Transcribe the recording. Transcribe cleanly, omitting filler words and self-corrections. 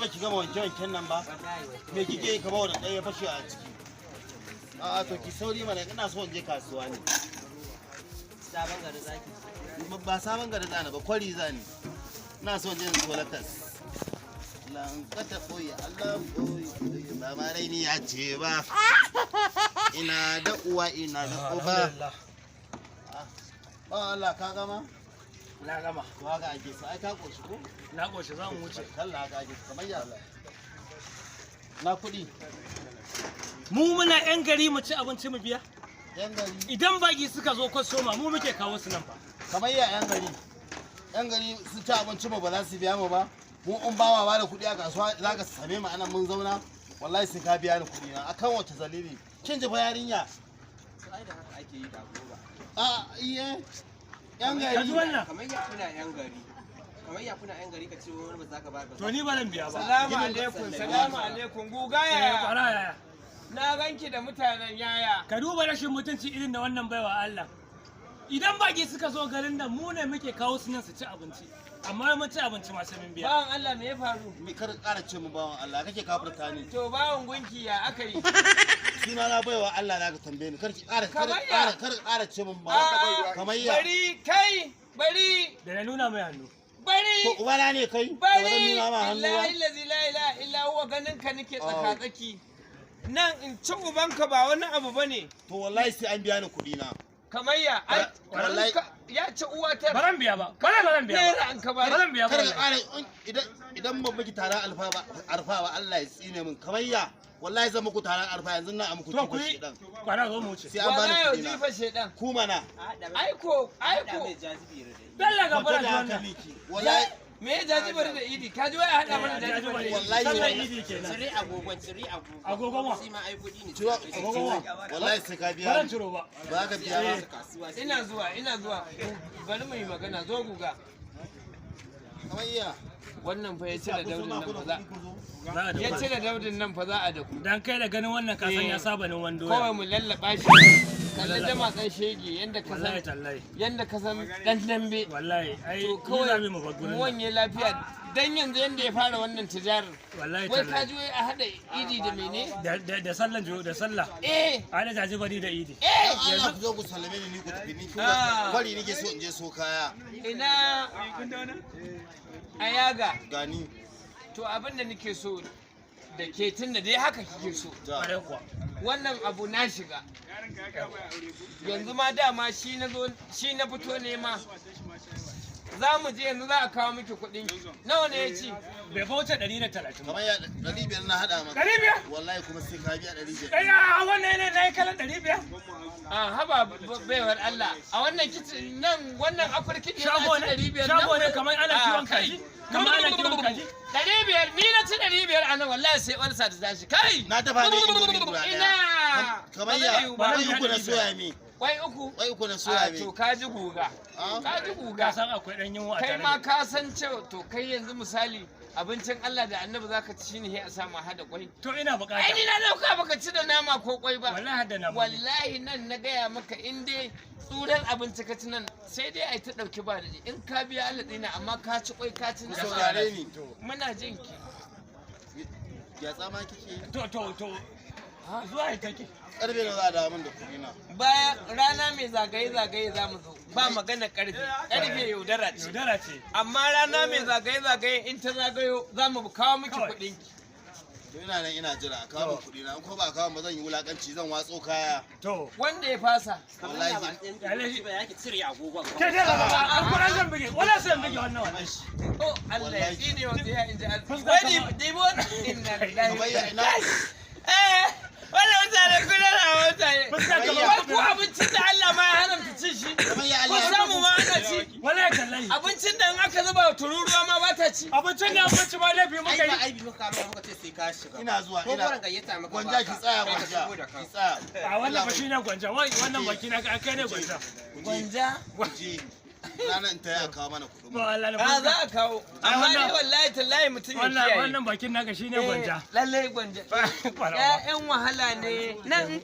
yanzu baki gama wanke-wanken nan ba? Me kike yi ka bawa da ɗaya fashe a ciki? A'a to ki sauri mana ina so in je kasuwa ne. Sabon gari zaki. Ba sabon gari zani ba, kwari zani. Ina so in je in so latas. Lankata ɓoye, Allah ɓoye, ba ma raini ya ce ba. Ina da uwa, ina da uba. Ba Allah ka gama? Na gama. To haka ake so, ai ka ƙoshi ko? Na ƙoshi za mu wuce. Kalla haka ake so, kamar ya. Na kuɗi. Mu muna 'yan gari mu ci abinci mu biya? Yan gari. Idan baki suka zo kwastoma mu muke kawo su nan fa. Kamar ya yan gari. Yan gari su ci abinci mu ba za su biya mu ba. Mu in ba ma da kuɗi a kasuwa za ka same mu anan mun zauna. Wallahi sai ka biya ni kuɗi na. Akan wace dalili? Kin ji fa yarinya? Ai da haka ake yi da goba. A iye. Yan Ka ji gari. wannan? Kamar ya kuna yan gari. Kamar ya kuna yan gari ka ce wani ba za ka ba ba. To ni ba zan biya ba. Salamu alaikum, salamu alaikum. Guga yaya? Kwara yaya. Na ganki da mutanen yaya. Ka duba rashin mutunci irin da wannan baiwa Allah. Idan baki suka zo garin nan mu ne muke kawo su nan su ci abinci. Amma mun ci abinci ma sai mun biya. Bawan Allah me ya faru? Me kar ƙara ce mu bawan Allah kake kafirta ni. To bawan gunki ya aka yi. Suna na baiwa Allah na ka tambaye ni. Kar ki ƙara ƙara ce mun ba. Kamar ya. Bari kai, bari, Da na nuna mai hannu. bari. To ubana ne kai? Bari, Ba zan nuna ma hannu ba. illahi lazi la ilaha illa huwa ganin ka nake tsaka-tsaki. Nan in ci ubanka ba wani abu bane. To wallahi sai an biya ni kuɗi na. Kamayya, ai, Wallahi. ya ci uwa ta. Ba zan biya ba. Ba zan biya Naira ba. an ka Ba ba. zan biya ba. Kar ka ƙara idan ban miki taron arfa ba Allah ya tsine min. Kamar ya. Wallahi zan muku taron arfa yanzu na muku To ku tufa yi. shedan. Kwara zo mu wuce. Sai an bani Wala yau kuɗi na. jifa shedan. Ku mana. Aiko, Haɗa aiko. mai jazibi da dai. Dalla ga Kwata fara da da haka wannan. miki. Wallahi Me ya jajibar da idi? Ka ji wai a haɗa mana jajibar da idi. Wallahi Sallar wallahi. idi kenan. Cire agogon, cire agogon. Agogon wa? Shi ma ai kuɗi ne. Ciro Agogon wa? wallahi sai ka Ba biya zan ni. ciro ba. Ba ka biya ba. Kasuwa sai Ina zuwa. Bari mu yi magana, zo guga. Kamar ya. Wannan fa ya cire daudin nan fa za. Za a Ya da cire daudin nan fa za a da ku. Dan kai da ganin wannan kasan ya saba ni wando. Kawai mu lallaba shi. Kalle jama kan shege yanda ka Wallahi san tallahi. yanda ka san dan dambe. Wallahi ai To ni kawai za mu bar gurin mu nan. wanye lafiya. Dan yanzu yanda ya fara wannan tijarar. Wallahi Wai ka tallahi. ji wai a haɗa idi da mene? Da sallan da sallah. Eh, A da jaji bari da idi. Allah ku zo ku sallame ni ku tafi ni. Ah. Kwari nake so in je so kaya. ina ayaga. Gani. To abin da nake so da ke tun da dai haka kike so. Ja. Kware kuwa. Wannan abu na shiga. Yanzu ma dama shi na fito nema. Za mu je yanzu za a kawo miki kuɗin ki. Nawa ne ya ci? Bai fa wuce 130 ba. Kamar ya 500 na hada maka. 500? Wallahi kuma sai ka biya 500. Ɗaya wannan ne na yi kalan 500? A haba baiwar Allah. A wannan kicin nan wannan akurkin ne Shago na ci ne? 500 Shago ne nan? kamar ana Ah, kiwon kai. kaji? Kamar ana kiwon kaji? 500 ni na ci 500 a nan wallahi sai wani sa ta tashi. Kai! Na dafa ne indomi guda Ina! daya. Kamar Ba zai ya yiwu ba. wai uku na soya mi. Kwai uku? Wai uku na A soya to mi. ka ji guga. Ah. Ka ji Ka guga. san akwai ɗan yunwa a Kai tare ma da ka san cewa to kai yanzu misali abincin Allah da Annabi zaka ci shine sai a sa ma hada kwai. to ina bukata. Ai ni na dauka baka ci da nama ko kwai ba. Wallahi hadda na bani. Wallahi nan na gaya maka in dai tsuran abinci ka ci nan sai dai ai ta dauki ba da in ka biya Allah dina amma ka ci kwai ka ci Ku nama. saurare ni. Muna jin ki. Ya tsama kike. To zuwa ita take. Karfe na za a dawo min da kuɗi na. Bayan rana mai zagaye za mu zo ba magana karfe yaudara ce Yaudara ce. amma rana mai zagaye in ta zagayo za mu kawo miki Kawai. kuɗin ki. To ina nan ina jira a kawo min kuɗi na. In ko ba a kawo ba zan yi wulakanci zan watso kaya. To. Wanda ya fasa Wallahi. ba ya ki cire agogon. Ke ce ba an kuran zan bige. Wala sai bige wannan wannan. oh Allah ya tsine wa ya inji Fuska wani sama. dibo inna Kamar ya lillahi ina. wannan mutane kuna na mutane Fuska kamar- wai ku abincin da Allah ma ya haramta cin shi Kamar ya ku Allah. samu ma ana ci Wallahi tallahi. abincin da in aka zuba wa tururuwa ma ba ta ci Abincin da abinci ba laifi Ai muka ba yi. aibi muka ba muka ce sai ka shiga. Ina zuwa Ko ina. goran gayyata maka. Gwanja ki tsaya Kai ka gwanja. shigo da Ki kanka. tsaya. A wannan fa shine gwanja. Wannan baki na kai ne gwanja. gwanja Guje. Ranar ta ya kawo mana kuɗin. To Allah na a za fuska. a kawo amma wannan- ne wallahi tallahi mutum ya kiyaye Wannan bakin naka shine gwanja. lallai gwanja Kwara ba. ƴaƴan wahala ne nan